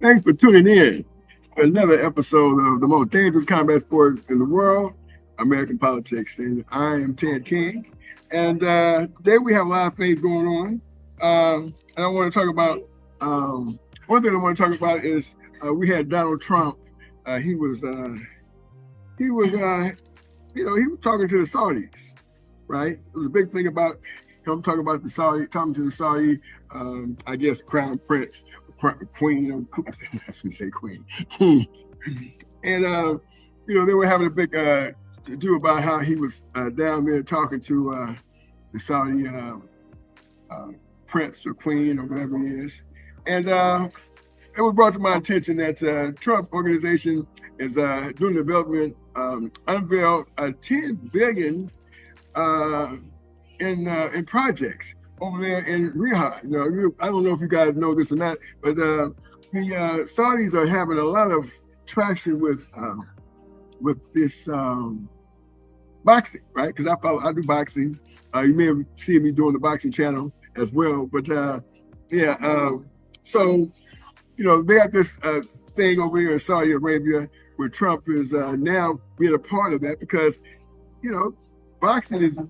Thanks for tuning in for another episode of the most dangerous combat sport in the world, American politics. And I am Ted King. And today we have a lot of things going on. And I want to talk about, one thing I want to talk about is we had Donald Trump. He was talking to the Saudis, right? It was a big thing about him talking to the Saudi, I guess, crown prince. Queen, I shouldn't say queen. And they were having a big to do about how he was down there talking to the Saudi prince or queen or whatever he is. And it was brought to my attention that Trump organization is doing development, unveiled $10 billion in projects over there in Riyadh. I don't know if you guys know this or not, but the Saudis are having a lot of traction with this boxing, right? Because I do boxing. You may have seen me doing the boxing channel as well. But so they got this thing over here in Saudi Arabia where Trump is now being a part of that because boxing is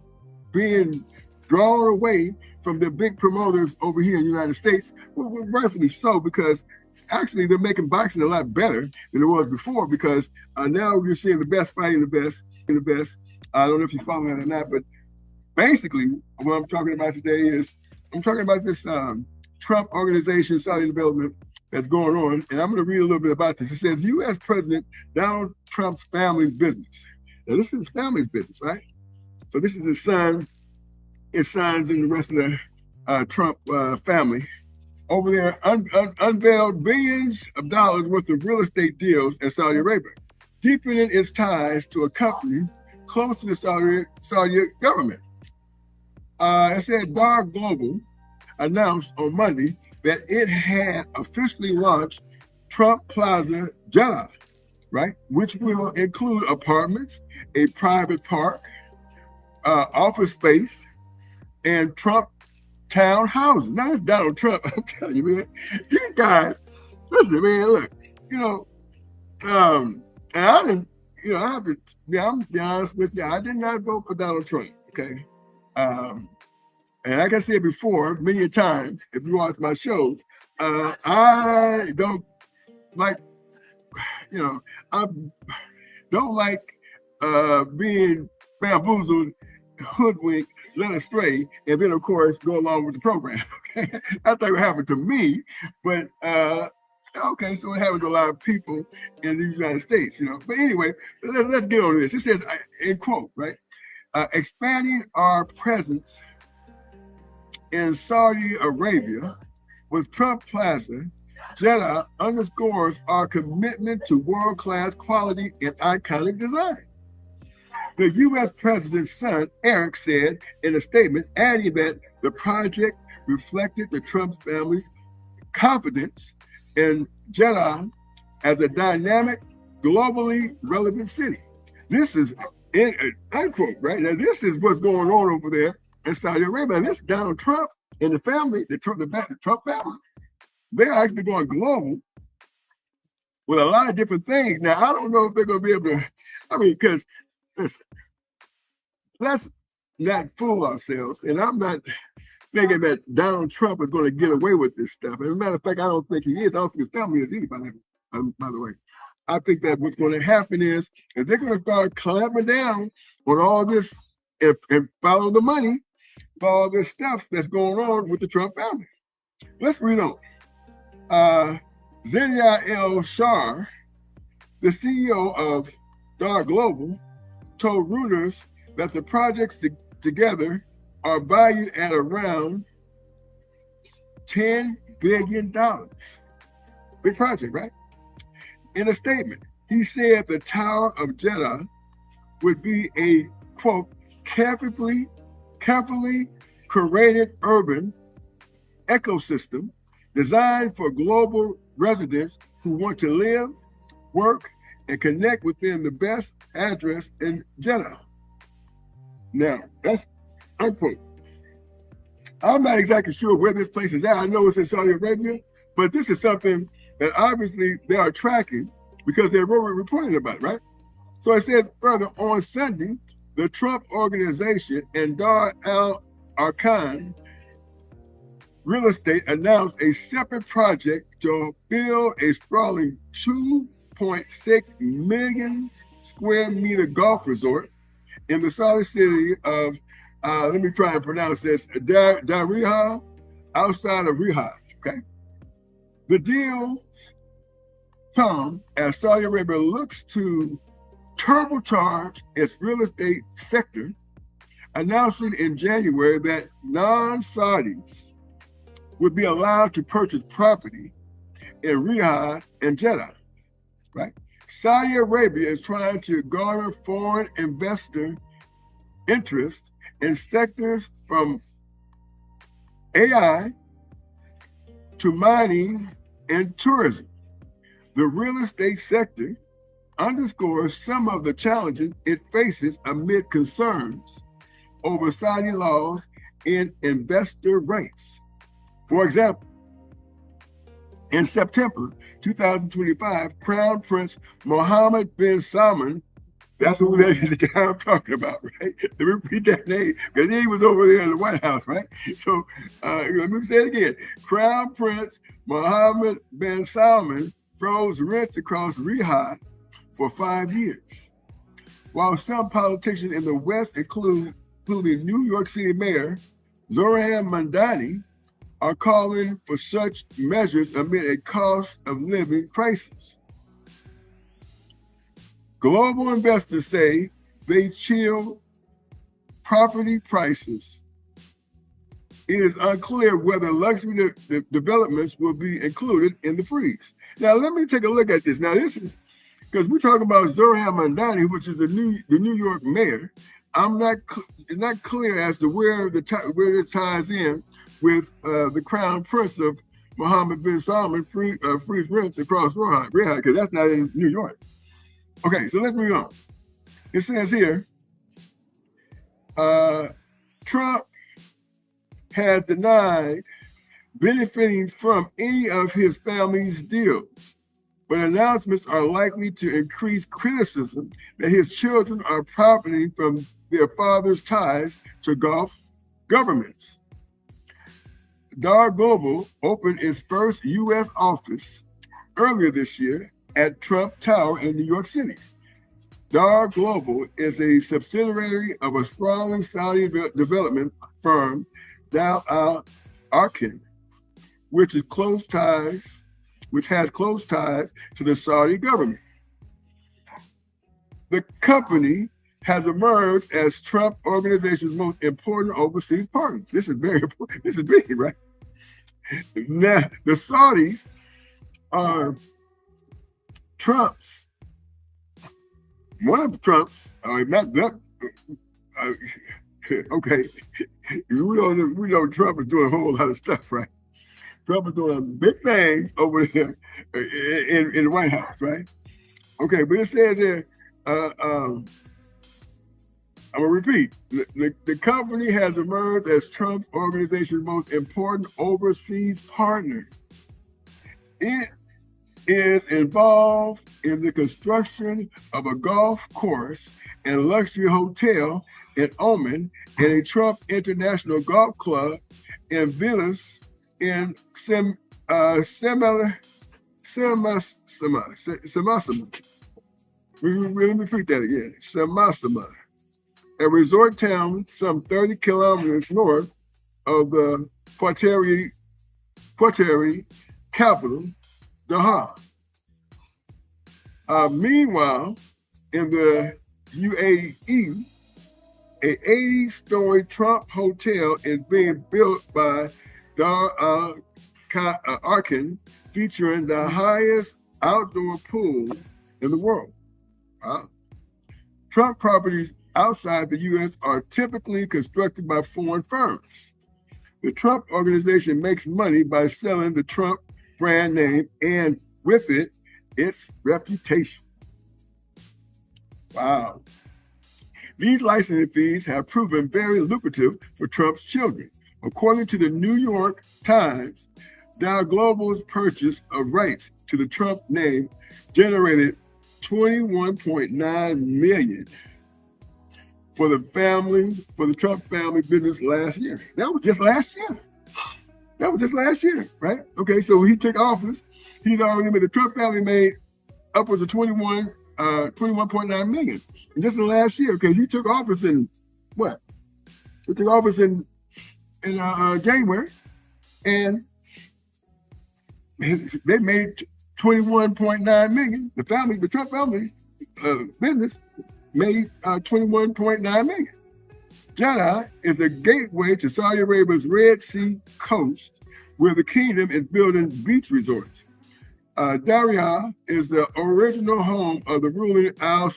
being drawn away from the big promoters over here in the United States, well, rightfully so, because actually they're making boxing a lot better than it was before because now you're seeing the best fighting the best. I don't know if you follow that or not, but basically what I'm talking about today is I'm talking about this Trump organization, Saudi development that's going on, and I'm going to read a little bit about this. It says, U.S. President Donald Trump's family's business. Now, this is his family's business, right? So this is his son, his sons, and the rest of the Trump family over there unveiled billions of dollars worth of real estate deals in Saudi Arabia, deepening its ties to a company close to the Saudi government. It said Dar Global announced on Monday that it had officially launched Trump Plaza Jeddah, right, which will include apartments, a private park, office space, and Trump townhouses. Now, that's Donald Trump. I'm telling you, man. These guys, listen, man, look, and I didn't, I have to be honest with you, I did not vote for Donald Trump, okay? And like I said before, many times, if you watch my shows, I don't like, I don't like being bamboozled, hoodwinked, led astray, and then of course go along with the program. Okay, that's not what happened to me, but okay, so it happened to a lot of people in the United States, But anyway, let's get on this. It says, in quote, right, expanding our presence in Saudi Arabia with Trump Plaza Jeddah underscores our commitment to world-class quality and iconic design. The U.S. president's son, Eric, said in a statement, adding that the project reflected the Trump family's confidence in Jeddah as a dynamic, globally relevant city. This is, unquote, right? Now, this is what's going on over there in Saudi Arabia. And this Donald Trump and the family, the Trump family, they're actually going global with a lot of different things. Now, I don't know if they're going to be able to, because listen, let's not fool ourselves. And I'm not thinking that Donald Trump is going to get away with this stuff. As a matter of fact, I don't think he is. I don't think his family is either, by the way. I think that what's going to happen is if they're going to start clamping down on all this and follow the money for all this stuff that's going on with the Trump family. Let's read on. Zinia El-Shar, the CEO of Dar Global, told Reuters that the projects together are valued at around $10 billion. Big project, right? In a statement, he said the Tower of Jeddah would be a, quote, carefully curated urban ecosystem designed for global residents who want to live, work, and connect within the best address in Jeddah. Now, that's unquote. I'm not exactly sure where this place is at. I know it's in Saudi Arabia, but this is something that obviously they are tracking because they're reporting about it, right? So it says further, on Sunday, the Trump Organization and Dar al-Arkan Real Estate announced a separate project to build a sprawling 2.6 million square meter golf resort in the Saudi city of, let me try and pronounce this, Darija, outside of Riyadh, okay? The deal come as Saudi Arabia looks to turbocharge its real estate sector, announcing in January that non-Saudis would be allowed to purchase property in Riyadh and Jeddah, right? Saudi Arabia is trying to garner foreign investor interest in sectors from AI to mining and tourism. The real estate sector underscores some of the challenges it faces amid concerns over Saudi laws and investor rights. For example, in September 2025, Crown Prince Mohammed bin Salman, that's who the guy I'm talking about, right? Let me repeat that name, because he was over there in the White House, right? So let me say it again. Crown Prince Mohammed bin Salman froze rents across Riyadh for 5 years. While some politicians in the West, including New York City Mayor Zohran Mamdani, are calling for such measures amid a cost of living crisis. Global investors say they chill property prices. It is unclear whether luxury developments will be included in the freeze. Now, let me take a look at this. Now, this is because we're talking about Zohran Mamdani, which is the New York mayor. It's not clear as to where this ties in with the Crown Prince of Mohammed bin Salman freeze rents across Riyadh, because that's not in New York. Okay, so let's move on. It says here, Trump has denied benefiting from any of his family's deals, but announcements are likely to increase criticism that his children are profiting from their father's ties to Gulf governments. Dar Global opened its first U.S. office earlier this year at Trump Tower in New York City. Dar Global is a subsidiary of a sprawling Saudi development firm, Dar al-Arkan, which has close ties to the Saudi government. The company has emerged as Trump Organization's most important overseas partner. This is very important. This is big, right? Now, the Saudis are one of Trump's, not that, okay, we know Trump is doing a whole lot of stuff, right? Trump is doing big things over there in the White House, right? Okay, but it says there, I'm gonna repeat, the company has emerged as Trump's organization's most important overseas partner. It is involved in the construction of a golf course and luxury hotel in Oman and a Trump International Golf Club and villas in Semasama. Let me repeat that again. Semasama, a resort town some 30 kilometers north of the Qatari capital, Doha. Meanwhile, in the UAE, a 80-story Trump hotel is being built by Dar Arkin, featuring the highest outdoor pool in the world. Trump properties outside the U.S. are typically constructed by foreign firms. The Trump organization makes money by selling the Trump brand name and, with it, its reputation. Wow. These licensing fees have proven very lucrative for Trump's children. According to the New York Times, Dow Global's purchase of rights to the Trump name generated $21.9 million for the Trump family business last year. That was just last year. Right? Okay, so he took office. He's already made, the Trump family made upwards of 21.9 million. And just in the last year, because he took office in what? He took office in January, and they made 21.9 million. The Trump family business made 21.9 million. Jeddah is a gateway to Saudi Arabia's Red Sea coast, where the kingdom is building beach resorts. Darya is the original home of the ruling Al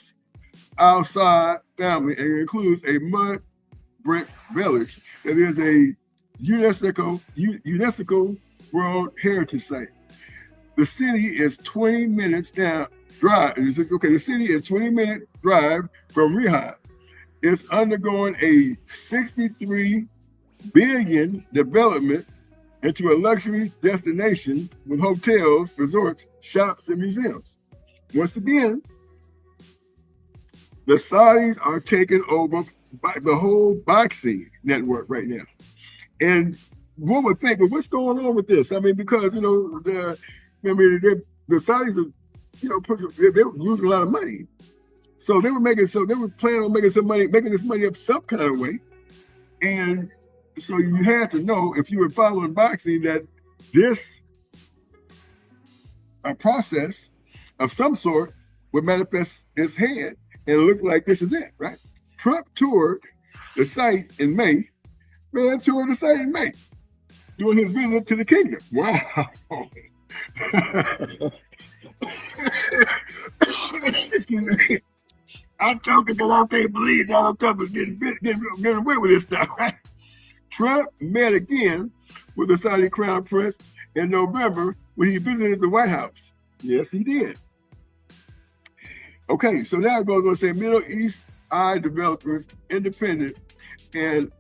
Saud family and includes a mud brick village that is a UNESCO World Heritage Site. The city is 20 minutes drive. The city is 20-minute drive from Riyadh. It's undergoing a $63 billion development into a luxury destination with hotels, resorts, shops, and museums. Once again, the Saudis are taking over the whole boxing network right now. And one would think, well, what's going on with this? I mean, because, the Saudis are, they were losing a lot of money. So they were planning on making this money up some kind of way. And so you had to know, if you were following boxing, that this process of some sort would manifest its head and look like this is it, right? Trump toured the site in May. Doing his visit to the kingdom. Wow. Excuse me. I'm talking because I can't believe Donald Trump is getting away with this stuff, right? Trump met again with the Saudi Crown Prince in November when he visited the White House. Yes, he did. Okay, so now it goes on to say Middle East eye developers, independent, and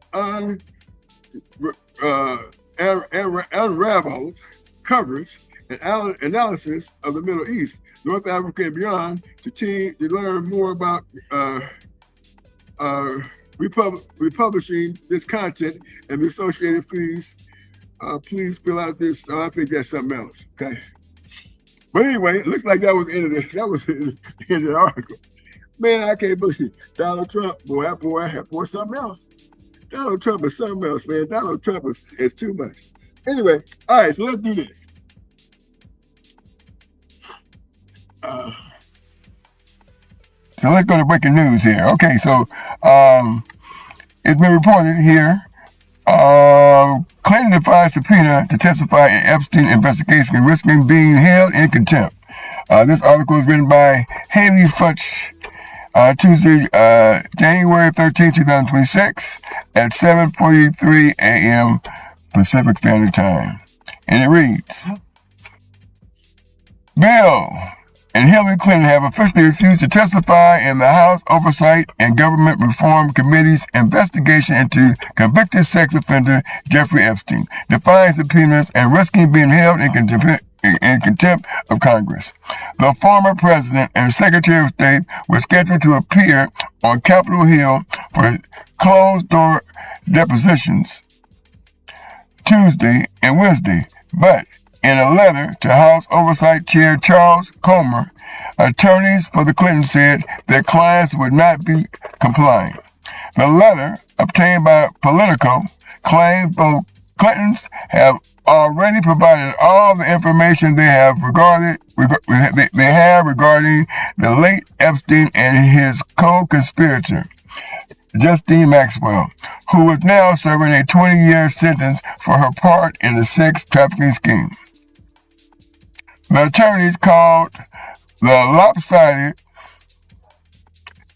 unraveled coverage and analysis of the Middle East, North Africa, and beyond to learn more about republishing this content and the associated fees. Please fill out this. I think that's something else. Okay. But anyway, it looks like that was the end of this. That was the end of the article. Man, I can't believe Donald Trump. Boy, something else. Donald Trump is something else, man. Donald Trump is too much. Anyway, all right, so let's do this. So let's go to breaking news here. Okay, so it's been reported here. Clinton defies subpoena to testify in Epstein investigation, risking being held in contempt. This article is written by Haley Futch, Tuesday, January 13, 2026 at 7:43 a.m. Pacific Standard Time. And it reads, Bill and Hillary Clinton have officially refused to testify in the House Oversight and Government Reform Committee's investigation into convicted sex offender Jeffrey Epstein, defying subpoenas and risking being held in contempt of Congress. The former president and Secretary of State were scheduled to appear on Capitol Hill for closed-door depositions Tuesday and Wednesday, but in a letter to House Oversight Chair Charles Comer, attorneys for the Clintons said their clients would not be complying. The letter, obtained by Politico, claims both Clintons have already provided all the information they have regarding the late Epstein and his co-conspirator. Justine Maxwell, who is now serving a 20-year sentence for her part in the sex trafficking scheme. The attorneys called the lopsided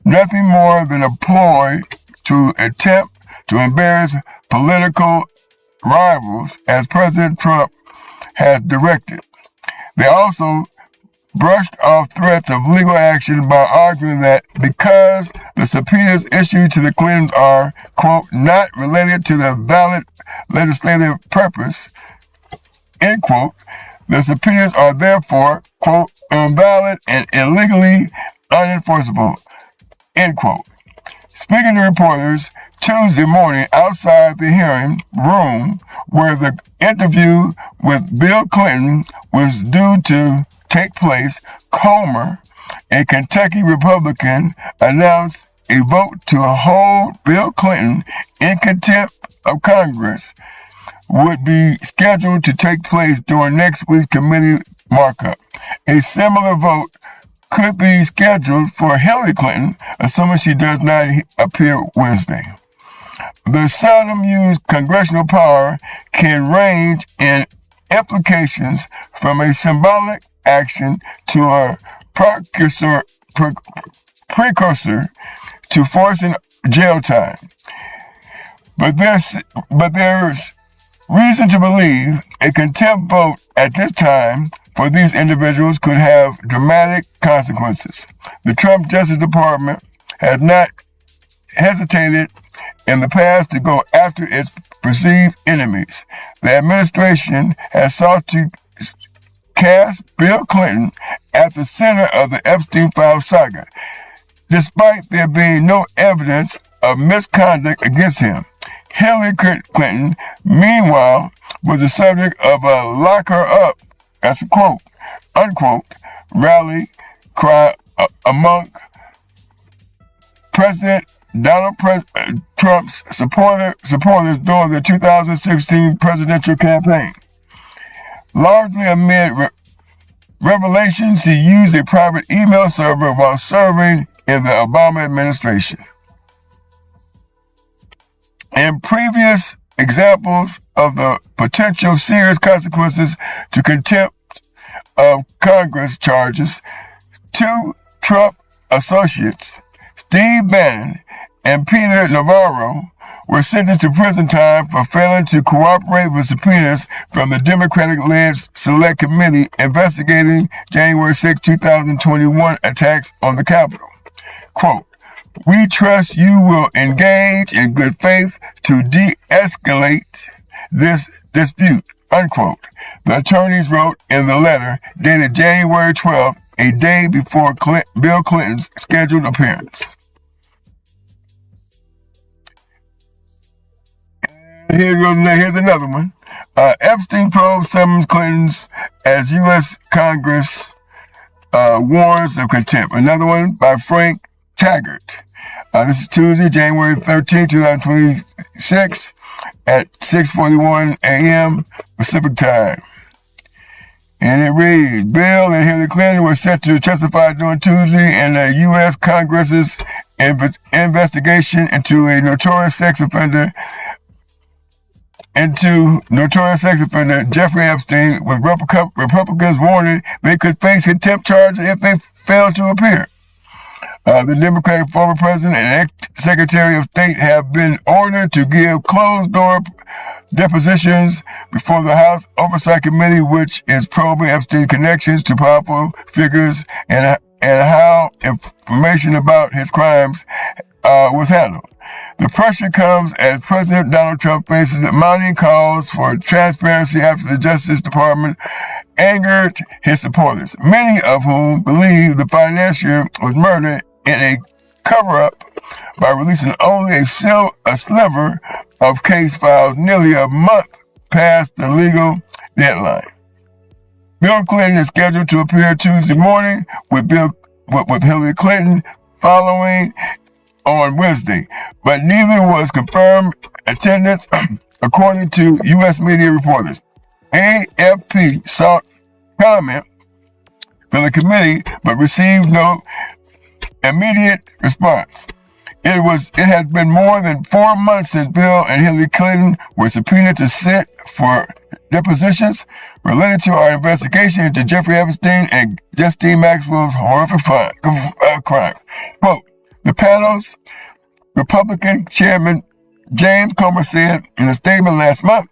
nothing more than a ploy to attempt to embarrass political rivals as President Trump has directed. They also brushed off threats of legal action by arguing that because the subpoenas issued to the Clintons are, quote, not related to the valid legislative purpose, end quote, the subpoenas are therefore, quote, invalid and illegally unenforceable, end quote. Speaking to reporters Tuesday morning outside the hearing room where the interview with Bill Clinton was due to take place, Comer, a Kentucky Republican, announced a vote to hold Bill Clinton in contempt of Congress would be scheduled to take place during next week's committee markup. A similar vote could be scheduled for Hillary Clinton, assuming she does not appear Wednesday. The seldom used congressional power can range in implications from a symbolic action to a precursor to forcing jail time. But there's reason to believe a contempt vote at this time for these individuals could have dramatic consequences. The Trump Justice Department has not hesitated in the past to go after its perceived enemies. The administration has sought to cast Bill Clinton at the center of the Epstein file saga, despite there being no evidence of misconduct against him. Hillary Clinton, meanwhile, was the subject of a lock her up, that's a quote, unquote, rally cry among President Donald Trump's supporters during the 2016 presidential campaign. Largely amid revelations, he used a private email server while serving in the Obama administration. In previous examples of the potential serious consequences to contempt of Congress charges, two Trump associates, Steve Bannon and Peter Navarro, were sentenced to prison time for failing to cooperate with subpoenas from the Democratic-led Select Committee investigating January 6, 2021 attacks on the Capitol. Quote, we trust you will engage in good faith to de-escalate this dispute, unquote. The attorneys wrote in the letter dated January 12th, a day before Bill Clinton's scheduled appearance. Here's another one. Epstein probe summons Clinton's as U.S. Congress warns of contempt. Another one by Frank Taggart. This is Tuesday, January 13, 2026 at 6:41 a.m. Pacific time. And it reads, Bill and Hillary Clinton were set to testify during Tuesday in the U.S. Congress's investigation into notorious sex offender Jeffrey Epstein, with Republicans warning they could face contempt charges if they failed to appear. The Democratic former president and ex-secretary of state have been ordered to give closed-door depositions before the House Oversight Committee, which is probing Epstein's connections to powerful figures and how information about his crimes was handled. The pressure comes as President Donald Trump faces mounting calls for transparency after the Justice Department angered his supporters, many of whom believe the financier was murdered in a cover-up by releasing only a sliver of case files nearly a month past the legal deadline. Bill Clinton is scheduled to appear Tuesday morning with Hillary Clinton following on Wednesday, but neither was confirmed attendance, according to U.S. media reporters. AFP sought comment from the committee, but received no immediate response. It has been more than 4 months since Bill and Hillary Clinton were subpoenaed to sit for depositions related to our investigation into Jeffrey Epstein and Justine Maxwell's horrific crime. Quote, the panel's Republican Chairman James Comer said in a statement last month,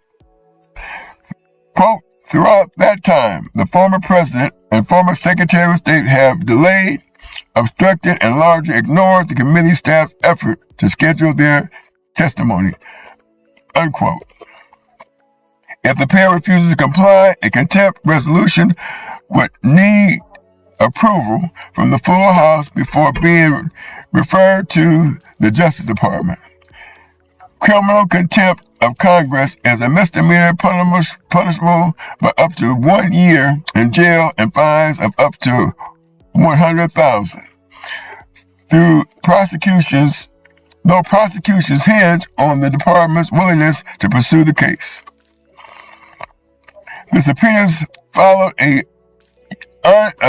quote, throughout that time, the former president and former Secretary of State have delayed, obstructed, and largely ignored the committee staff's effort to schedule their testimony, unquote. If the pair refuses to comply, a contempt resolution would need approval from the full House before being referred to the Justice Department. Criminal contempt of Congress is a misdemeanor punishable by up to 1 year in jail and fines of up to $100,000. Though prosecutions hinge on the department's willingness to pursue the case. The subpoenas followed a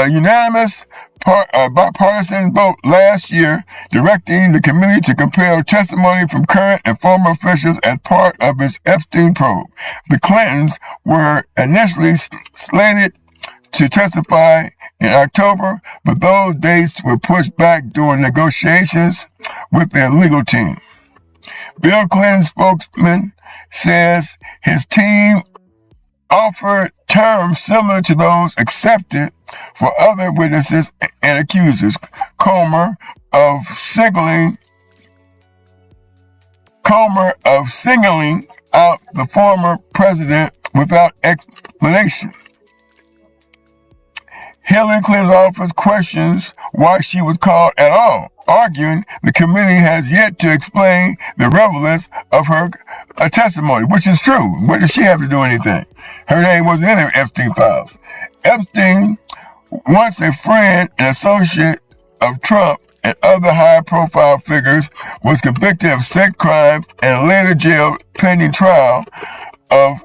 unanimous bipartisan vote last year directing the committee to compel testimony from current and former officials as part of its Epstein probe. The Clintons were initially slated to testify in October, but those dates were pushed back during negotiations with their legal team. Bill Clinton's spokesman says his team offered terms similar to those accepted for other witnesses and accusers. Comer of singling out the former president without explanation. Hillary Clinton's office questions why she was called at all, arguing the committee has yet to explain the relevance of her testimony, which is true. What did she have to do anything? Her name wasn't in the Epstein files. Epstein, once a friend and associate of Trump and other high-profile figures, was convicted of sex crimes and later jailed pending trial of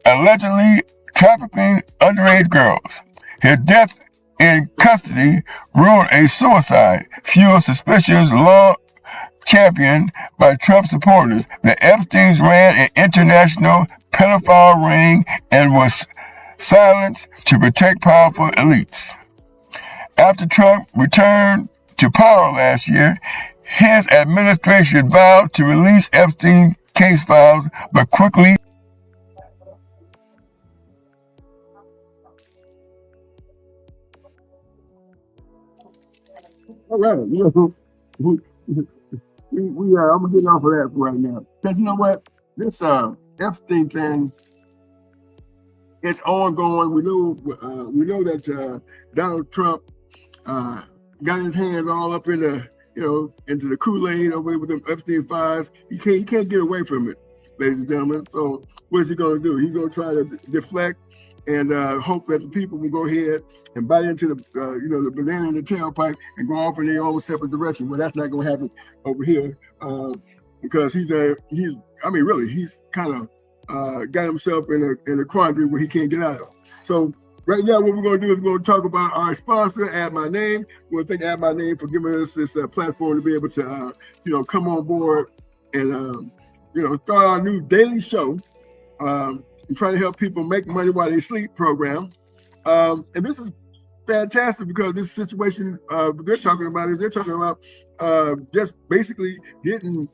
allegedly trafficking underage girls. His death in custody ruled a suicide, fueled suspicions long championed by Trump supporters that Epstein ran an international pedophile ring and was silenced to protect powerful elites. After Trump returned to power last year, his administration vowed to release Epstein case files, but quickly all right, I'm gonna get off of that for right now. Because you know what? This Epstein thing is ongoing. We know that Donald Trump got his hands all up in the into the Kool-Aid over with them Epstein files. He can't get away from it, ladies and gentlemen. So what is he gonna do? He's gonna try to deflect and hope that the people will go ahead and bite into the the banana in the tailpipe and go off in their own separate direction. Well, that's not going to happen over here because he's kind of got himself in a quandary where he can't get out of. So right now, what we're going to do is we're going to talk about our sponsor, Add My Name. We want to thank Add My Name for giving us this platform to be able to come on board and start our new daily show. And trying to help people make money while they sleep program. And this is fantastic because this situation they're talking about just basically getting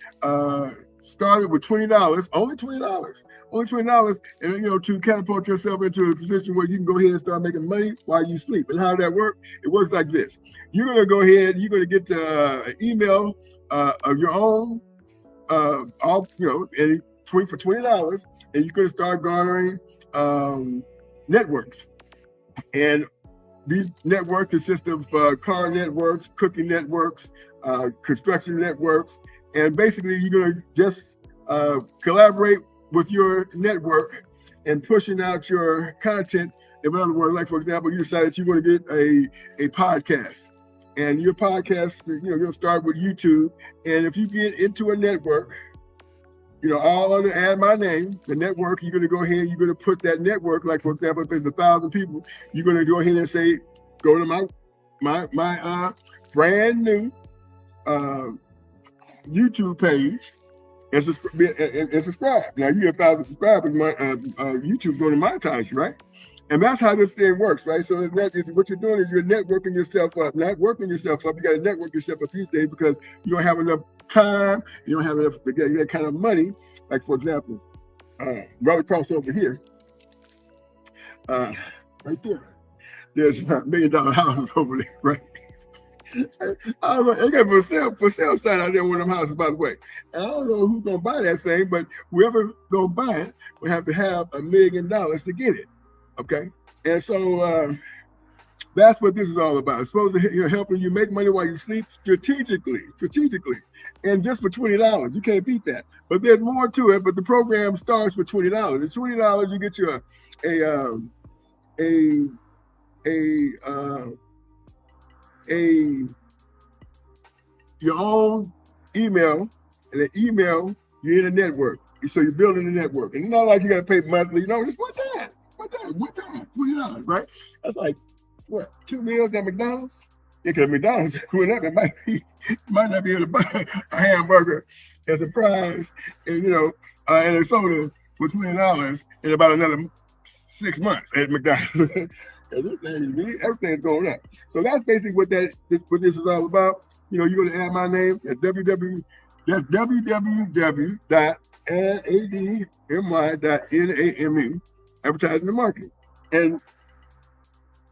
started with $20, only $20, and to catapult yourself into a position where you can go ahead and start making money while you sleep. And how does that work? It works like this. You're gonna go ahead, you're gonna get an email of your own, and for $20. And you can start garnering networks. And these networks consist of car networks, cooking networks, construction networks. And basically, you're going to just collaborate with your network and pushing out your content. In other words, like, for example, you decide that you're going to get a podcast. And your podcast, you'll start with YouTube. And if you get into a network, all under Add My Name, the network, you're going to go ahead, you're going to put that network, like, for example, if there's 1,000 people, you're going to go ahead and say, go to my brand new YouTube page and subscribe. Now you get 1,000 subscribers, YouTube going to monetize you, right? And that's how this thing works, right? So what you're doing is you're networking yourself up, not working yourself up. You got to network yourself up these days because you don't have enough time, you don't have enough to get that kind of money. Like for example, right across over here, right there, there's $1 million houses over there, right? I don't know. They got for sale sign out there in one of them houses, by the way. And I don't know who's gonna buy that thing, but whoever gonna buy it will have to have $1 million to get it. Okay, and so that's what this is all about. It's supposed to helping you make money while you sleep strategically, and just for $20, you can't beat that. But there's more to it. But the program starts with $20. At $20, you get you your own email, and an email you're in a network. So you're building a network, and it's not like you got to pay monthly. Just one time, $20, right? That's like what, 2 meals at McDonald's? Yeah, because McDonald's going up, it might not be able to buy a hamburger as a prize, and and a soda for $20 in about another 6 months at McDonald's. Everything's going up. So that's basically what this is all about. You're going to add my name at www.admy.name, advertising and marketing. And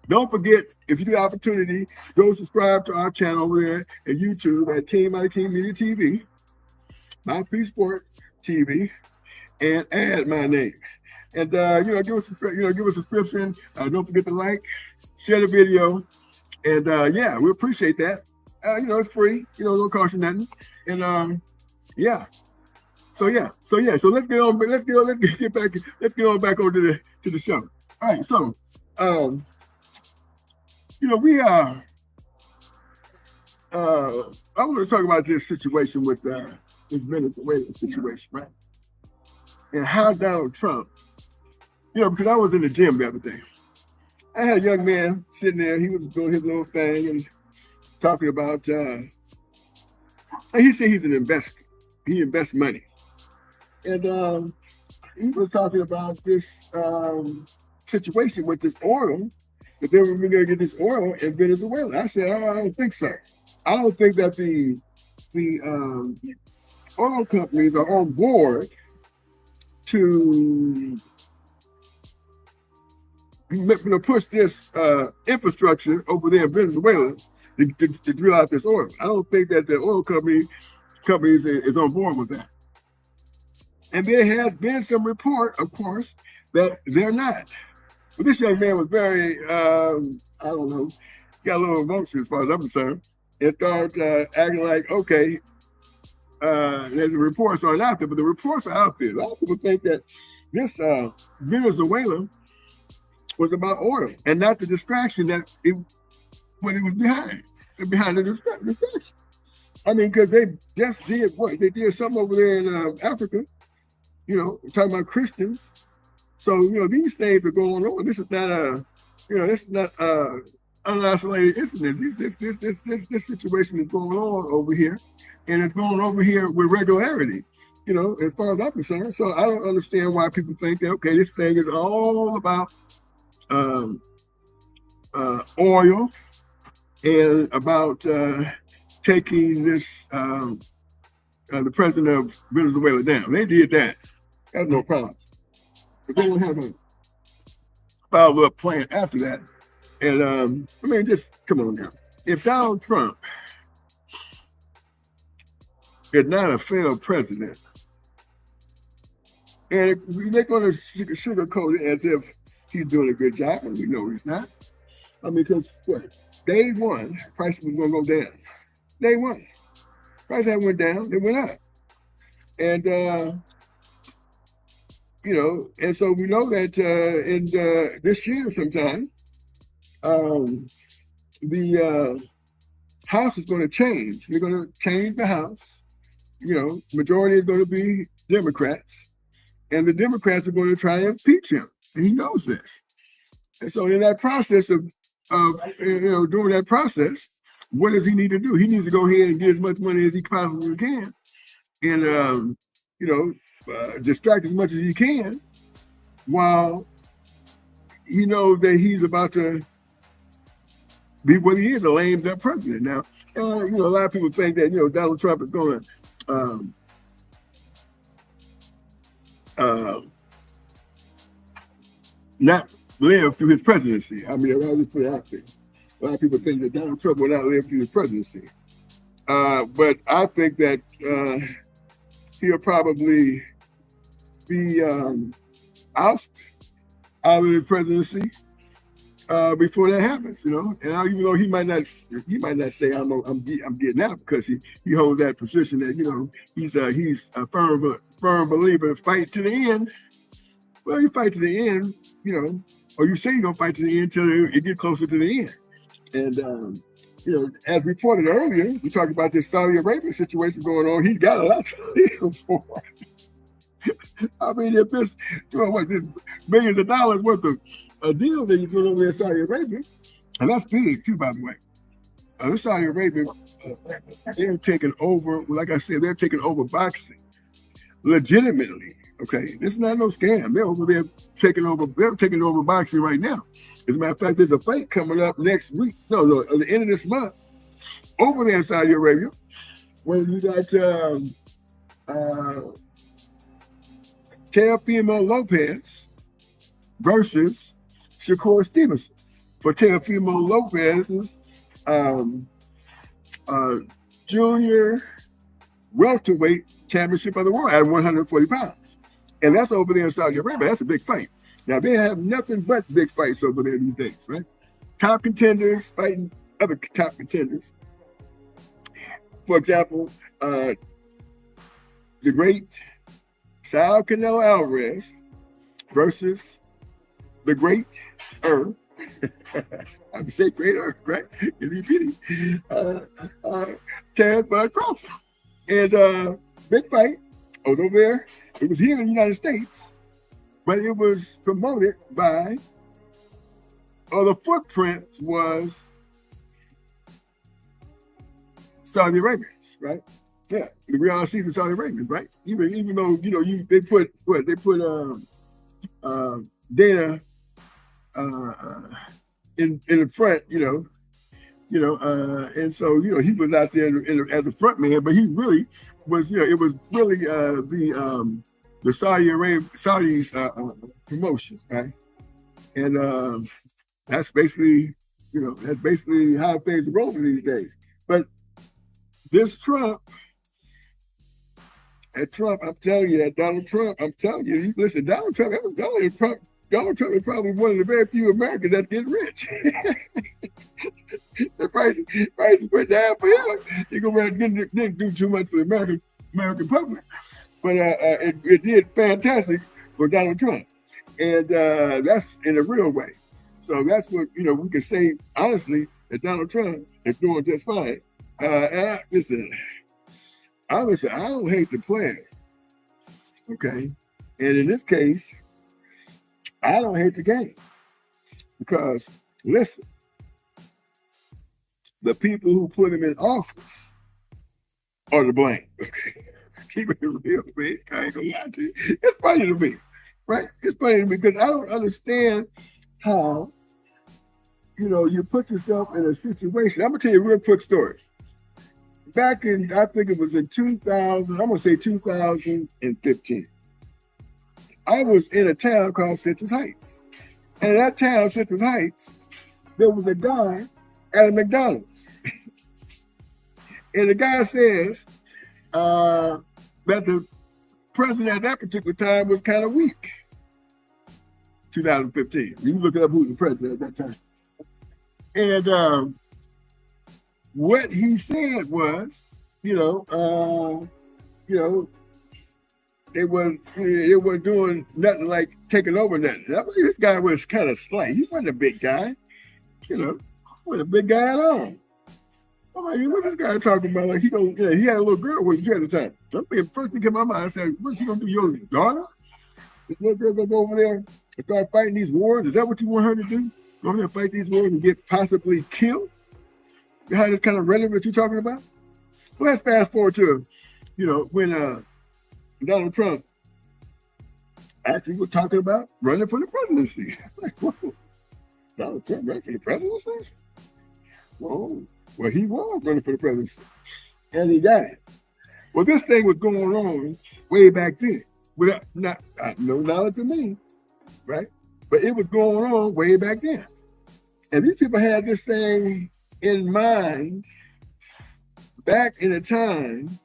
don't forget, if you get the opportunity, go subscribe to our channel over there at YouTube at King Mighty King Media TV, Mouthpiece Sport TV, and add my name. And give us a subscription. Don't forget to like, share the video, and we appreciate that. It's free. Don't cost you nothing. And So let's get on. Let's get on back over to the show. All right. So we I want to talk about this situation with this Venezuela situation, right? And how Donald Trump, because I was in the gym the other day. I had a young man sitting there. He was doing his little thing and talking about, he said he's an investor. He invests money. And he was talking about this situation with this oil, that they were going to get this oil in Venezuela. I said, I don't think so. I don't think that the oil companies are on board to push this infrastructure over there in Venezuela to drill out this oil. I don't think that the oil companies is on board with that. And there has been some report, of course, that they're not. But this young man was very, I don't know, got a little emotional as far as I'm concerned, and started acting like, okay, there's the reports aren't out there, but the reports are out there. A lot of people think that this Venezuela was about oil and not the distraction that what it was behind the distraction. I mean, because they just did what? They did something over there in Africa, talking about Christians. So, these things are going on. This is not unisolated incidents. This situation is going on over here, and it's going over here with regularity, as far as I'm concerned. So I don't understand why people think that, okay, this thing is all about oil and about taking this the president of Venezuela down. They did that. That's no problem. But they don't have a follow-up plan after that. And just come on now. If Donald Trump is not a failed president, and they're going to sugarcoat it as if he's doing a good job, and we know he's not. I mean, because day one, prices was going to go down. Day one, prices haven't went down; they went up, and and so we know that in this year sometime, the House is going to change. They're going to change the House. Majority is going to be Democrats, and the Democrats are going to try and impeach him. And he knows this. And so in that process of during that process, what does he need to do? He needs to go ahead and get as much money as he possibly can and distract as much as he can, while he knows that he's about to be what he is, a lame duck president. Now, a lot of people think that Donald Trump is going to not live through his presidency. I mean, I'll just put it out there. A lot of people think that Donald Trump will not live through his presidency. But I think that he'll probably be ousted out of the presidency before that happens, And even though he might not say I'm getting out, because he holds that position that he's a firm believer, fight to the end. Well, you fight to the end, or you say you're gonna fight to the end until it get closer to the end. And as reported earlier, we talked about this Saudi Arabia situation going on. He's got a lot to live for. I mean, if this millions of dollars worth of deals that he's doing over there in Saudi Arabia, and that's big too, by the way. In Saudi Arabia, they're taking over. Like I said, they're taking over boxing legitimately. Okay, this is not no scam. They're over there taking over. They're taking over boxing right now. As a matter of fact, there's a fight coming up next week. No, at the end of this month, over there in Saudi Arabia, where you got Teofimo Lopez versus Shakur Stevenson. For Teofimo Lopez's junior welterweight championship of the world at 140 pounds. And that's over there in Saudi Arabia. That's a big fight. Now, they have nothing but big fights over there these days, right? Top contenders fighting other top contenders. For example, the great Saul Canelo Alvarez versus the great I would say great right? Is he beating Terrence Bud Crawford? And big fight. I was over there. It was here in the United States, but it was promoted by, the footprint was Saudi Arabians, right? Yeah, the Real season Saudi Arabians, right? Even though they put Dana in the front, and so he was out there as a front man, but he really was, it was really the Saudis promotion, right? And that's basically how things are rolling these days. But this Trump, I'm telling you, Donald Trump, listen, Donald Trump is probably one of the very few Americans that's getting rich. The prices went down for him. He didn't do too much for the American public, but it did fantastic for Donald Trump, and that's in a real way. So that's what we can say honestly that Donald Trump is doing just fine. Listen, I don't hate the player, okay, and in this case, I don't hate the game, because listen, the people who put him in office are to blame. Okay, keep it real, man. I ain't gonna lie to you. It's funny to me, right? It's funny to me because I don't understand how you put yourself in a situation. I'm gonna tell you a real quick story. Back in, I think it was in 2000, I'm gonna say 2015. I was in a town called Citrus Heights. And in that town, Citrus Heights, there was a guy at a McDonald's. And the guy says that the president at that particular time was kind of weak. 2015. You can look up who was the president at that time. And what he said was, they weren't doing nothing like taking over nothing. I mean, this guy was kind of slight. He wasn't a big guy, wasn't a big guy at all. I'm like, what this guy talking about? Like he had a little girl with him at the time. So the first thing came to my mind, I said, what's he gonna do? Your daughter? This little girl gonna go over there and start fighting these wars? Is that what you want her to do? Go over there and fight these wars and get possibly killed? You have this kind of rhetoric that you're talking about? Well, let's fast forward to when Donald Trump actually was talking about running for the presidency. Like, whoa, Donald Trump running for the presidency? Whoa, well, he was running for the presidency, and he got it. Well, this thing was going on way back then, without no knowledge to me, right? But it was going on way back then, and these people had this thing in mind back in a time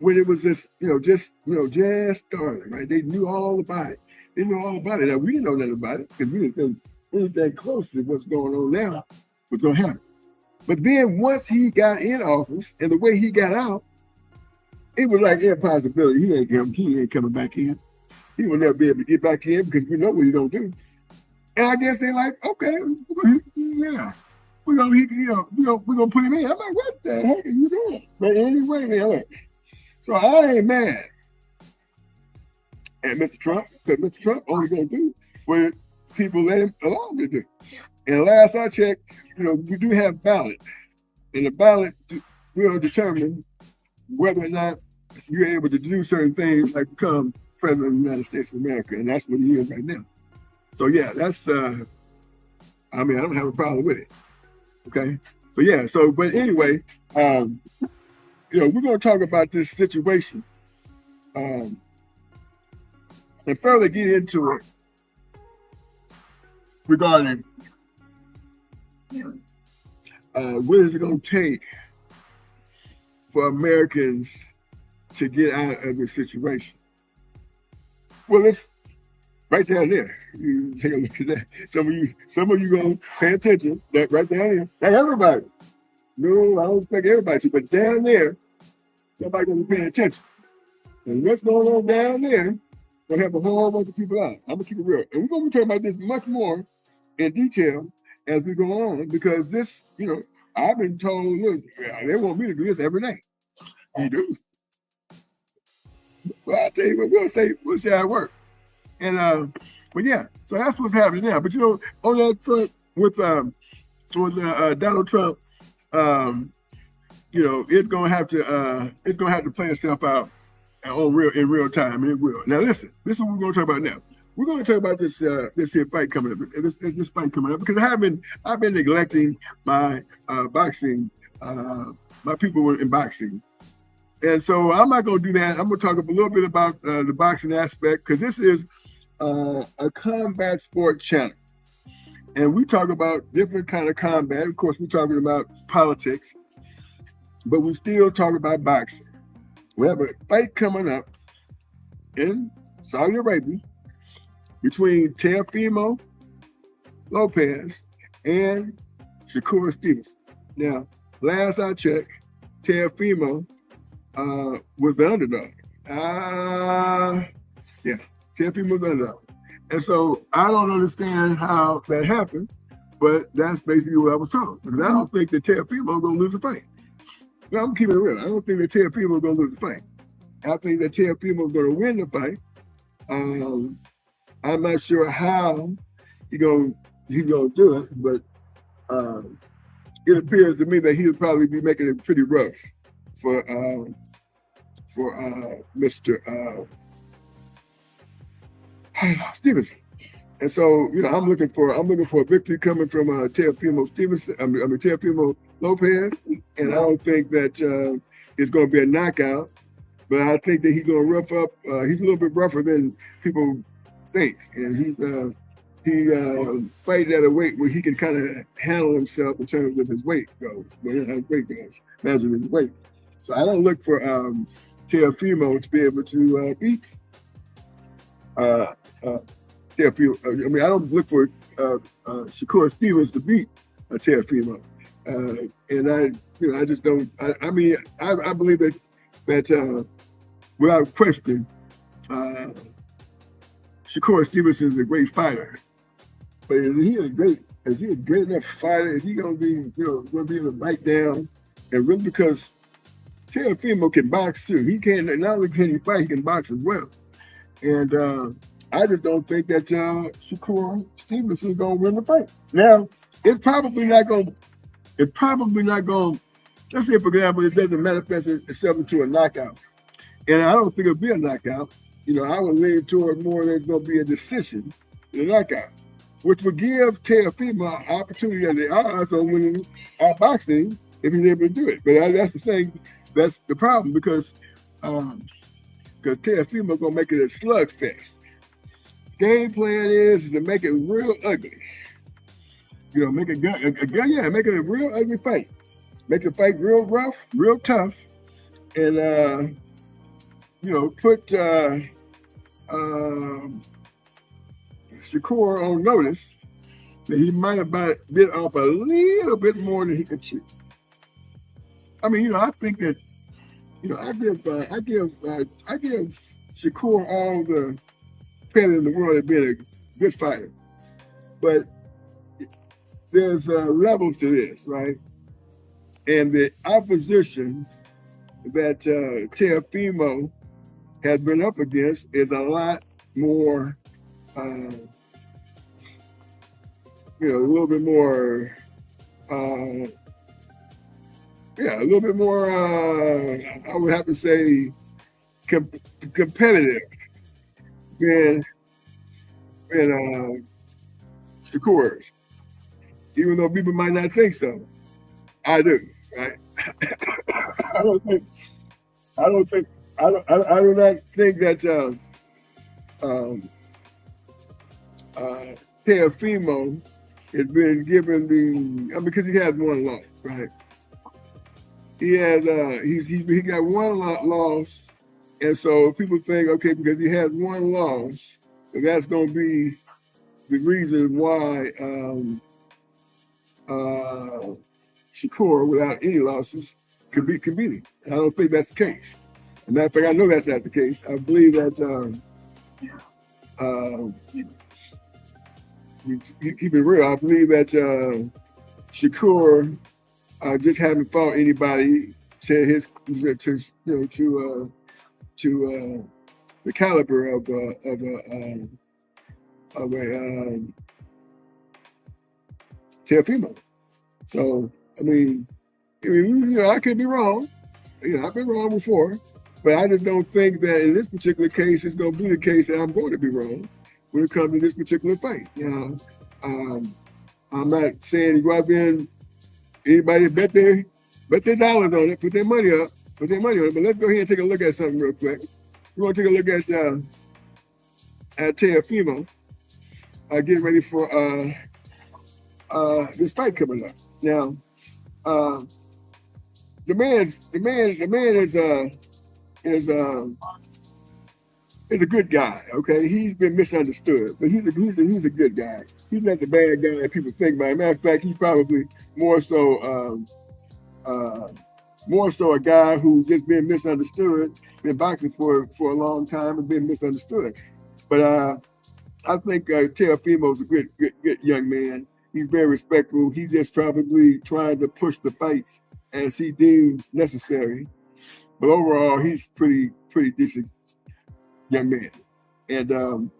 when it was just starting, right? They knew all about it. They knew all about it. Now, we didn't know nothing about it because we didn't think anything close to what's going on now was going to happen. But then once he got in office and the way he got out, it was like impossibility. He ain't coming back in. He will never be able to get back in because we know what he's going to do. And I guess they're like, okay, yeah. We're gonna put him in. I'm like, what the heck are you doing? But anyway, man, so I ain't mad at Mr. Trump because Mr. Trump only gonna do what people let him allow him to do. And last I checked, we do have ballot, and the ballot will determine whether or not you're able to do certain things like become president of the United States of America, and that's what he is right now. So yeah, that's I don't have a problem with it. Okay, so yeah, but anyway, we're going to talk about this situation and further get into it regarding what is it going to take for Americans to get out of this situation. Well, it's right down there. You take a look at that. Some of you gonna pay attention. That right down there. Not everybody. No, I don't expect everybody to, but down there, somebody gonna be paying attention. And what's going on down there gonna have a whole bunch of people out. I'm gonna keep it real. And we're gonna be talking about this much more in detail as we go on, because this, I've been told, look, they want me to do this every day. You do. Well, I'll tell you what, we'll see how it works. And but yeah, so that's what's happening now. But on that front with Donald Trump, it's gonna have to play itself out in real time. It will. Now listen, this is what we're gonna talk about now. We're gonna talk about this here fight coming up. This fight coming up because I've been neglecting my boxing, my people in boxing. And so I'm not going to do that. I'm going to talk a little bit about the boxing aspect because this is a combat sport channel. And we talk about different kind of combat. Of course, we're talking about politics, but we still talk about boxing. We have a fight coming up in Saudi Arabia between Teofimo Lopez and Shakur Stevenson. Now, last I checked, Teofimo was the underdog. Teofimo was the underdog. And so I don't understand how that happened, but that's basically what I was told. Because I don't think that Teofimo is going to lose the fight. No, I'm keeping it real. I don't think that Teofimo is going to lose the fight. I think that Teofimo is going to win the fight. I'm not sure how he's going to do it, but it appears to me that he'll probably be making it pretty rough for Mr. Stevenson. And so, I'm looking for a victory coming from Teofimo Lopez, and I don't think that it's going to be a knockout, but I think that he's going to rough up. He's a little bit rougher than people think, and he fighting at a weight where he can kind of handle himself in terms of his weight goes. Measuring his weight. So I don't look for Teofimo to be able to beat Teofimo. I don't look for Shakur Stevens to beat Teofimo. And I just don't. I believe that without question, Shakur Stevenson is a great fighter. But is he a great enough fighter? Is he going to be going to be able to bite down? And really, because Teofimo can box too. He can, not only can he fight, he can box as well. And I just don't think that Shakur Stevenson is going to win the fight. Now, it's probably not going to let's say, for example, it doesn't manifest itself into a knockout. And I don't think it'll be a knockout. You know, I would lean toward more there's going to be a decision in a knockout, which would give Teofimo an opportunity and the odds on winning boxing if he's able to do it. But that's the thing. That's the problem because Teofimo going to make it a slugfest. Game plan is to make it real ugly. You know, make it a real ugly fight. Make the fight real rough, real tough, and you know, put Shakur on notice that he might have bit off a little bit more than he could chew. I mean, you know, I think that, you know, I give Shakur all the credit in the world of being a good fighter, but there's levels to this, right? And the opposition that Teofimo has been up against is a lot more, you know, a little bit more, a little bit more, I would have to say, competitive than Shakur's. Even though people might not think so, I do, right? I do not think that Teofimo has been given because he has one loss, right? He has he got one loss, and so people think, okay, because he has one loss, that's going to be the reason why Shakur, without any losses, could be competing. I don't think that's the case. As a matter of fact, I know that's not the case. I believe that keep it real. I believe that Shakur just haven't fought anybody to the caliber of Teofimo. So I mean, you know, I could be wrong. You know, I've been wrong before, but I just don't think that in this particular case it's going to be the case that I'm going to be wrong when it comes to this particular fight. You know, I'm not saying to go out there and anybody bet their dollars on it, put their money on it. But let's go ahead and take a look at something real quick. We're going to take a look at Teofimo getting ready for this fight coming up. Now, the man is a good guy. Okay, he's been misunderstood, but he's a good guy. He's not the bad guy that people think about. Matter of fact, he's probably more so a guy who's just been misunderstood. Been boxing for a long time and been misunderstood. But I think Teofimo's a good young man. He's very respectful. He's just probably trying to push the fights as he deems necessary. But overall, he's pretty decent young man. And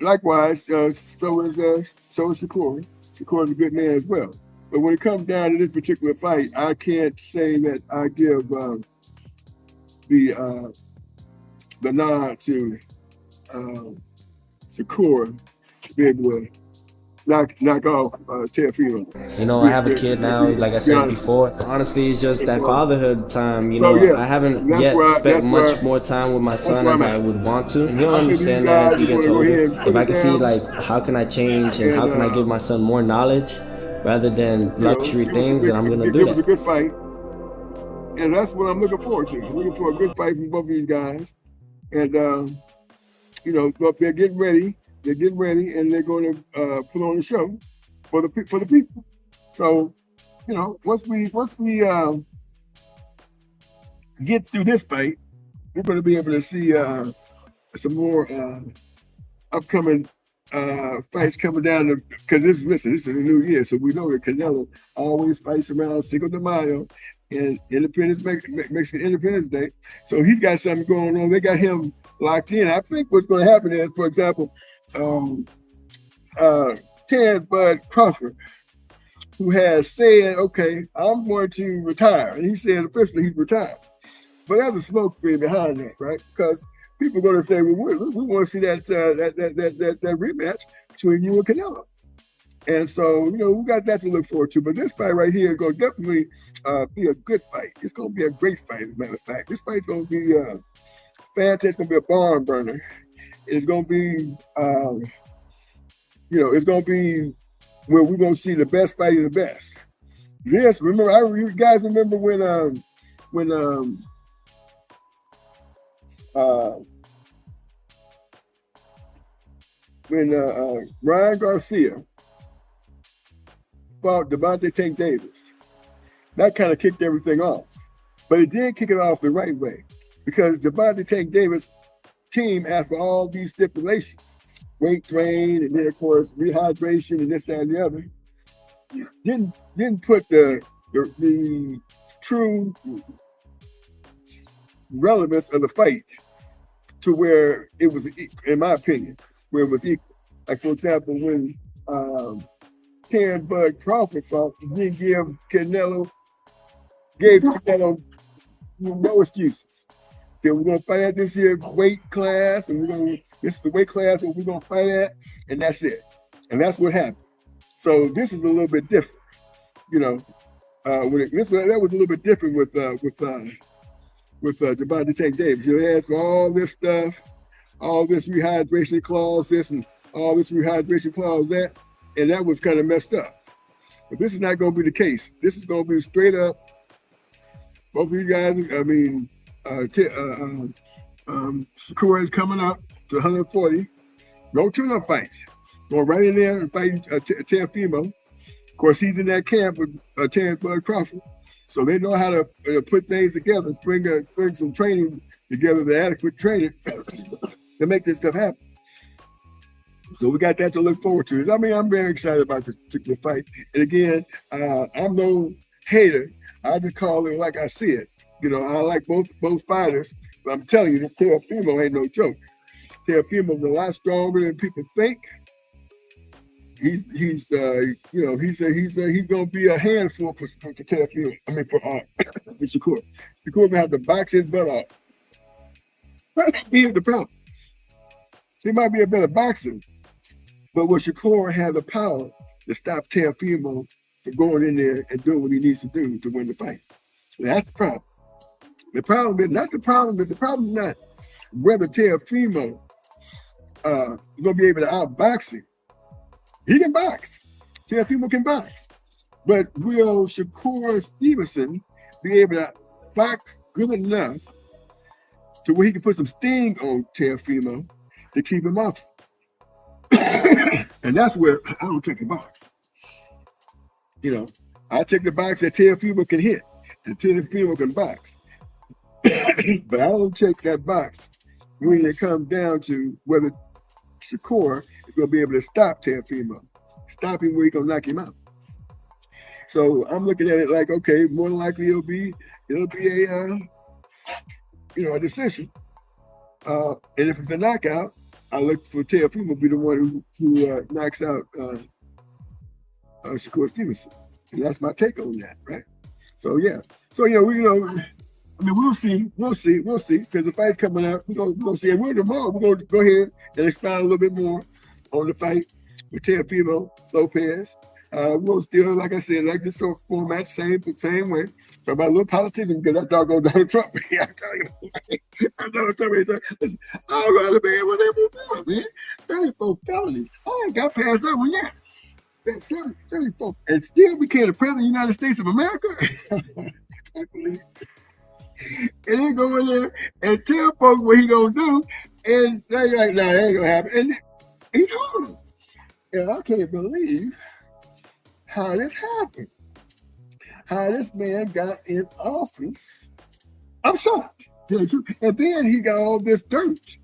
likewise, so is Shakur. Shakur's a good man as well. But when it comes down to this particular fight, I can't say that I give the nod to Shakur to be able to knock off Teofimo. You know, I have a kid now, like I said before. Honestly, it's just that fatherhood time. You know, I haven't yet spent much more time with my son as I would want to. He'll understand that as he gets older. If I can see, like, how can I change and how can I give my son more knowledge rather than luxury things, and I'm going to do that. It was a good fight. And that's what I'm looking forward to. I'm looking for a good fight from both of these guys. And, you know, they're getting ready. They're getting ready, and they're going to put on a show for the people. So, you know, once we get through this fight, we're going to be able to see some more upcoming fights coming down. Because this is a new year, so we know that Canelo always fights around Cinco de Mayo and Mexican Independence Day. So he's got something going on. They got him locked in. I think what's going to happen is, for example, Terrence Bud Crawford who has said, okay, I'm going to retire. And he said officially he's retired. But there's a smoke screen behind that, right? Because people are going to say, well, we want to see that rematch between you and Canelo. And so, we got that to look forward to. But this fight right here is going to definitely be a good fight. It's going to be a great fight, as a matter of fact. This fight's going to be fantastic. It's going to be a barn burner. It's going to be, it's going to be where we're going to see the best fighting the best. Yes, remember, you guys remember when Ryan Garcia fought Devontae Tank Davis. That kind of kicked everything off. But it did kick it off the right way, because Devontae Tank Davis' team asked for all these stipulations. Weight drain, and then of course rehydration, and this, that, and the other. Didn't put the true relevance of the fight to where it was, in my opinion, where it was equal. Like, for example, when Karen Bud Crawford fought, he gave Canelo no excuses. So we're gonna fight at this here weight class, and this is the weight class where we're gonna fight at, and that's it. And that's what happened. So this is a little bit different, that was a little bit different with Devontae Tank Davis. They asked for all this stuff, all this rehydration clause this, and all this rehydration clause that, and that was kind of messed up. But this is not going to be the case. This is going to be straight up. Both of these guys, Shakur is coming up to 140. No tune-up fights. Going right in there and fighting Teofimo. Of course, he's in that camp with Terrence Bud Crawford. So they know how to put things together, bring some training together, the adequate training to make this stuff happen. So we got that to look forward to. I mean, I'm very excited about this particular fight. And again, I'm no hater. I just call it like I see it. I like both fighters, but I'm telling you, this Teofimo ain't no joke. Teofimo's a lot stronger than people think. He's gonna be a handful for Teofimo. I mean for Shakur. Shakur gonna have to box his butt off. Here's the problem. He might be a better boxer, but will Shakur have the power to stop Teofimo from going in there and doing what he needs to do to win the fight? And that's the problem. The problem is not whether Teofimo is gonna be able to outbox him. He can box. Teofimo can box. But will Shakur Stevenson be able to box good enough to where he can put some sting on Teofimo to keep him off? And that's where I don't take the box. I take the box that Teofimo can hit, that Teofimo can box. But I don't take that box when it comes down to whether Shakur is going to be able to stop Teofimo, stop him where he's going to knock him out. So I'm looking at it like, okay, more than likely it'll be a decision. And if it's a knockout, I look for Teofimo to be the one who knocks out Shakur Stevenson. And that's my take on that, right? So yeah. So we'll see. Because the fight's coming up. We're gonna see it. Tomorrow we're gonna go ahead and expound a little bit more on the fight with Teofimo Lopez. We'll still, like I said, like this sort of format, same way. Talk about a little politics because that doggone Donald Trump. I'm telling you, Donald Trump. Listen, I don't know how to be what they were doing, man. 34 felonies. I ain't got past that one yet. 34, and still became the president of the United States of America. I can't believe it. And he go in there and tell folks what he gonna do, and they're like, no, that ain't gonna happen. And he told them. And I can't believe how this happened. How this man got in office. I'm shocked. And then he got all this dirt.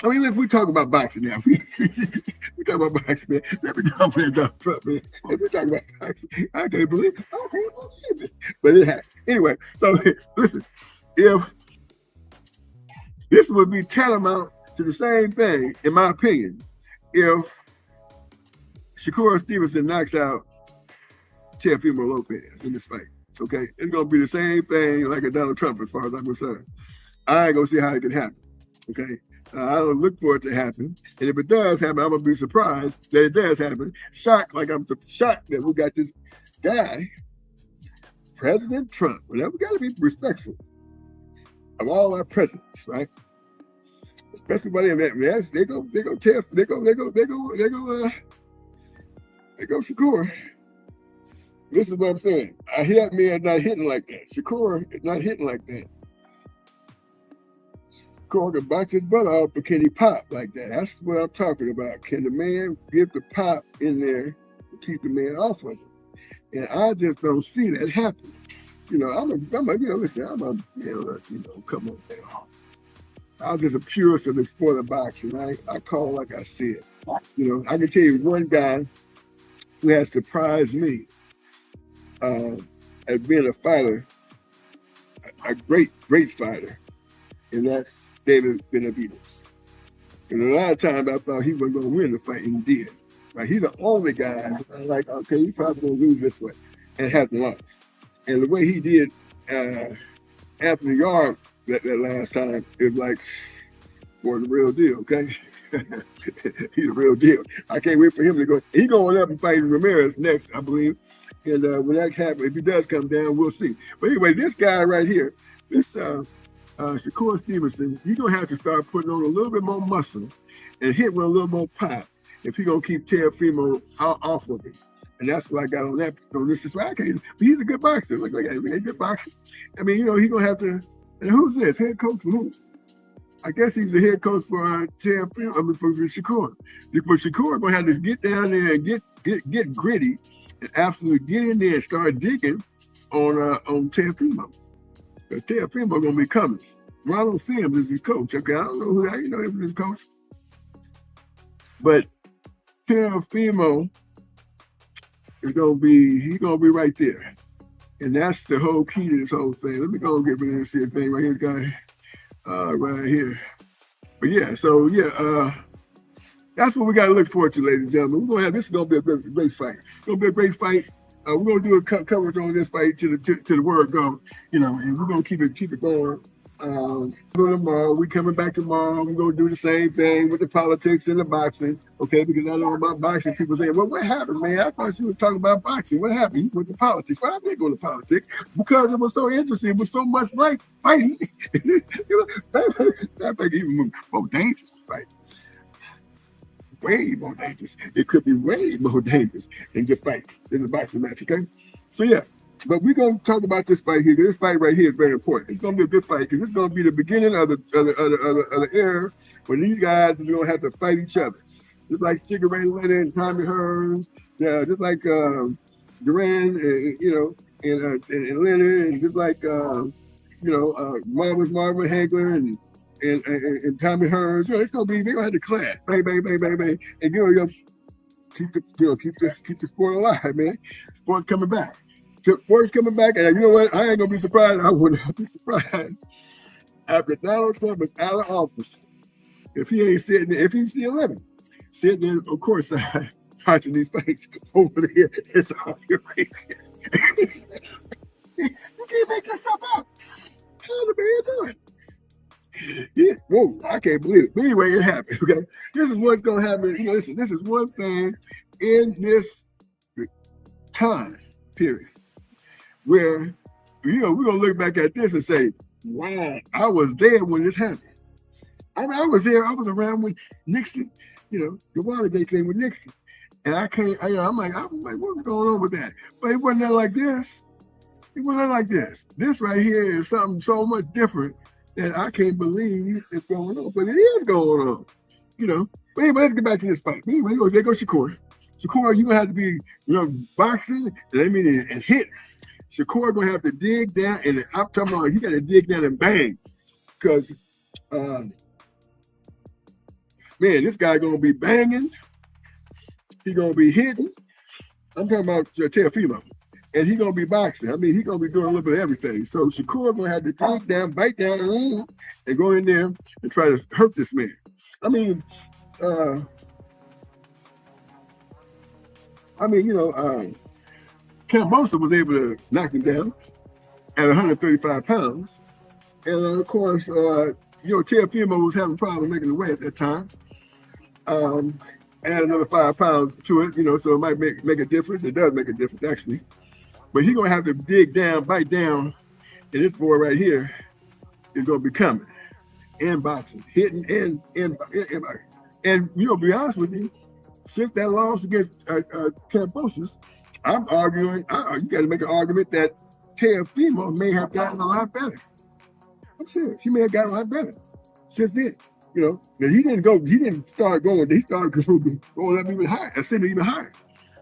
I mean, we're talking about boxing now. We're talking about boxing, man. Let me go for that Donald Trump, man. If we're talking about boxing, I can't believe it. But it happened. Anyway, so listen, if this would be tantamount to the same thing, in my opinion, if Shakur Stevenson knocks out Teofimo Lopez in this fight. Okay, it's gonna be the same thing like a Donald Trump as far as I'm concerned. I ain't gonna see how it can happen. Okay, I don't look for it to happen, and if it does happen, I'm gonna be surprised that it does happen. Shocked, like I'm shocked that we got this guy, President Trump. Well, we got to be respectful of all our presidents, right? Especially by them, they go Shakur. This is what I'm saying. I hear that man not hitting like that. Shakur is not hitting like that. Shakur can box his brother out, but can he pop like that? That's what I'm talking about. Can the man give the pop in there to keep the man off of him? And I just don't see that happening. You know, come on now. I'm just a purist of the sport of boxing. I call like I said. You know, I can tell you one guy who has surprised me as being a fighter, a great fighter, and that's David Benavidez. And a lot of times I thought he wasn't going to win the fight, and he did. Right? He's the only guy I'm like, okay, he's probably going to lose this way, and hasn't lost. And the way he did Anthony Yard that last time is like, for the real deal, okay? He's the real deal. I can't wait for him to go. He's going up and fighting Ramirez next, I believe. And when that happens, if he does come down, we'll see. But anyway, this guy right here, this Shakur Stevenson, he's going to have to start putting on a little bit more muscle and hit with a little more pop if he's going to keep Teofimo off of him. And that's what I got on that. On this is okay. But he's a good boxer. Look like he's a good boxer. I mean, you know, he's going to have to. And who's this? Head coach for who? I guess he's the head coach for Teofimo, for Shakur. But Shakur going to have to get down there and get gritty and absolutely get in there and start digging on Teofimo. Because Teofimo going to be coming. Ronald Sims is his coach. Okay, I don't know how you know him as his coach. But Teofimo is he's gonna be right there. And that's the whole key to this whole thing. Let me go and get rid of this here thing right here, guy. Right here. But yeah, so yeah, that's what we gotta look forward to, ladies and gentlemen. This is gonna be a great fight. It's gonna be a great fight. We're gonna do a coverage on this fight to the word go, you know, and we're gonna keep it going. Tomorrow, we coming back tomorrow. We're gonna do the same thing with the politics and the boxing, okay? Because I know about boxing, people saying, "Well, what happened, man? I thought you were talking about boxing. What happened? You went to politics." Well, I did go to politics because it was so interesting. It was so much like fighting. You know, that make it even more dangerous, right? Way more dangerous. It could be way more dangerous than just fighting. It's a boxing match, okay? So yeah. But we're going to talk about this fight here. This fight right here is very important. It's going to be a good fight because it's going to be the beginning of the era when these guys are going to have to fight each other. Just like Sugar Ray Leonard and Tommy Hearns, just like Duran, and Leonard, and just like Marvin Hagler and Tommy Hearns. You know, it's going to be, they're going to have to clash, bang, bang, bang, bang, bang, and keep the sport alive, man. Sport's coming back. Sport's coming back, and you know what? I ain't gonna be surprised. I would not be surprised after Donald Trump is out of office if he ain't sitting there, if he's still living, sitting there, of course, watching these fights over there. It's all your race. You can't make this stuff up. How the man doing? Yeah, whoa, I can't believe it. But anyway, it happened. Okay, this is what's gonna happen. You know, listen, this is one thing in this time period where, you know, we're gonna look back at this and say, wow, I was there when this happened. I was there. I was around when Nixon, you know, the Watergate thing with Nixon, and I'm like, what's going on with that? But it wasn't like this. It wasn't like this. This right here is something so much different that I can't believe it's going on, but it is going on, you know. But anyway, let's get back to this fight. Anyway, there goes Shakur. Shakur, you're gonna have to be, you know, boxing, and hit. Shakur gonna have to dig down, and I'm talking about he gotta dig down and bang. Because man, this guy gonna be banging, he gonna be hitting. I'm talking about Teofimo. And he gonna be boxing. I mean, he gonna be doing a little bit of everything. So Shakur gonna have to dig down, bite down, and go in there and try to hurt this man. I mean, you know, Cambosa was able to knock him down at 135 pounds. And of course, Teofimo was having a problem making the weight at that time. Add another 5 pounds to it, so it might make a difference. It does make a difference, actually. But he's going to have to dig down, bite down, and this boy right here is going to be coming in boxing, hitting and be honest with you, since that loss against Cambosis, I'm arguing, you got to make an argument that Teofimo may have gotten a lot better. I'm serious. He may have gotten a lot better since then. He didn't start going, he started going up even higher, ascending even higher.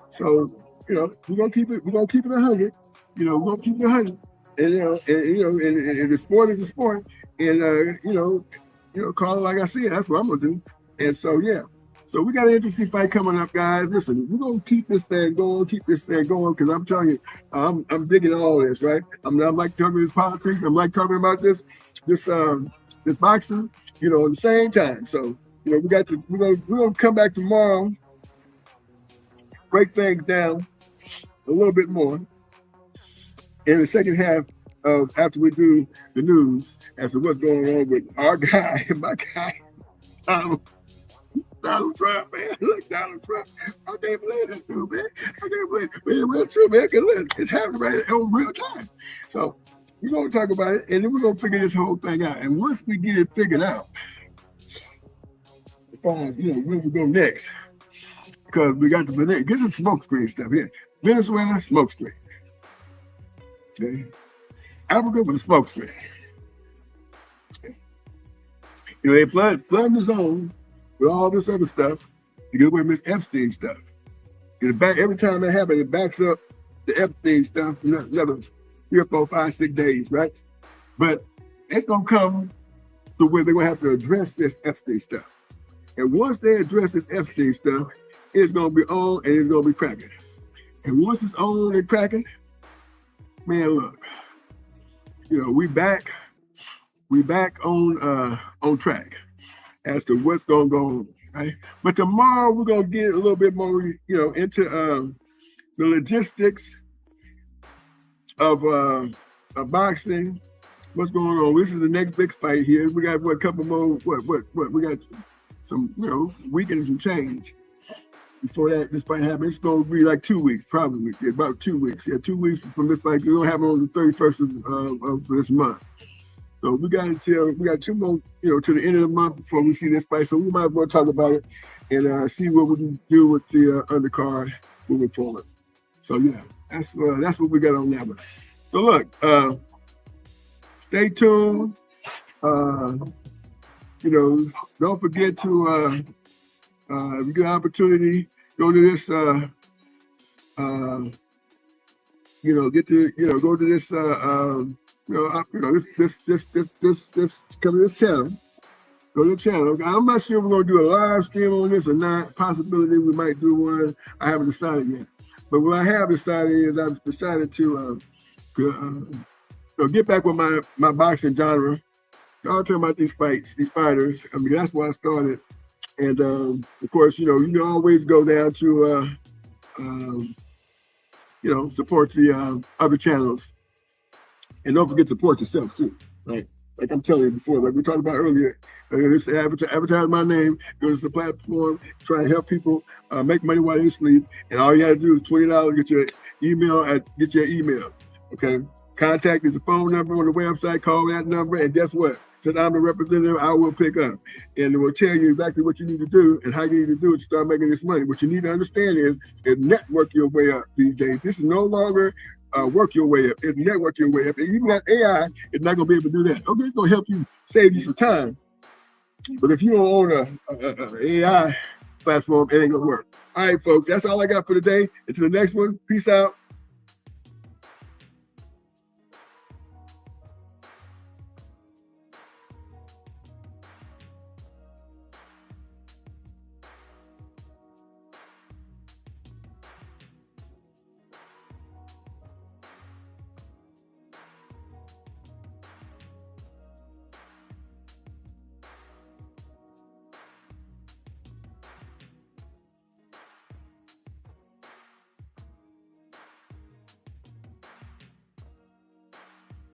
So, we're gonna keep it 100. We're gonna keep it 100. And the sport is a sport. And call it like I said, that's what I'm gonna do. And so so we got an interesting fight coming up, guys. Listen, we're gonna keep this thing going, because I'm telling you, I'm digging all this, right? I'm like talking this politics, I'm like talking about this boxing, at the same time. So, we're gonna come back tomorrow, break things down a little bit more in the second half of after we do the news as to what's going on with our guy and my guy, Donald Trump, man. Look, Donald Trump. I can't believe this dude, man. I can't believe it. It's true, man. It's happening right on real time. So we're going to talk about it, and then we're going to figure this whole thing out. And once we get it figured out, as far as, where we go next, because we got the get some smoke screen stuff here. Venezuela, smoke screen. Okay. Africa with a smoke screen. Okay. They flood the zone with all this other stuff to get away with Miss Epstein stuff. Every time that happens, it backs up the Epstein stuff another 3 or 4, 5, 6 days, right? But it's gonna come to where they're gonna have to address this Epstein stuff. And once they address this Epstein stuff, it's gonna be on and it's gonna be cracking. And once it's on and cracking, man, look, we back on track as to what's gonna go on, right? But tomorrow we're gonna get a little bit more, into the logistics of boxing. What's going on? This is the next big fight here. We got a couple more. What? We got some, week and some change before this fight happens. It's gonna be like 2 weeks, probably about 2 weeks. Yeah, 2 weeks from this fight. It's gonna happen on the 31st of this month. So we got 2 more, to the end of the month before we see this fight. So we might as well talk about it and see what we can do with the undercard moving forward. So that's what we got on that one. So look, stay tuned. Don't forget to if you get an opportunity, go to this. Go to this. This come to this channel. Go to the channel. I'm not sure we're gonna do a live stream on this or not. Possibility we might do one. I haven't decided yet. But what I have decided is I've decided to get back with my boxing genre. I'll talk about these fighters. I mean, that's why I started. And of course, you can always go down to support the other channels. And don't forget to support yourself too, right? Like I'm telling you before, like we talked about earlier, just advertise my name, go to the platform, try to help people make money while they sleep. And all you gotta do is $20, get your email, okay? Contact is the phone number on the website, call that number, and guess what? Since I'm the representative, I will pick up. And it will tell you exactly what you need to do and how you need to do it to start making this money. What you need to understand is network your way up these days. This is no longer work your way up. It's network your way up. And even that AI is not going to be able to do that. Okay, it's going to help you save you some time. But if you don't own an AI platform, it ain't going to work. All right, folks, that's all I got for today. Until the next one, peace out.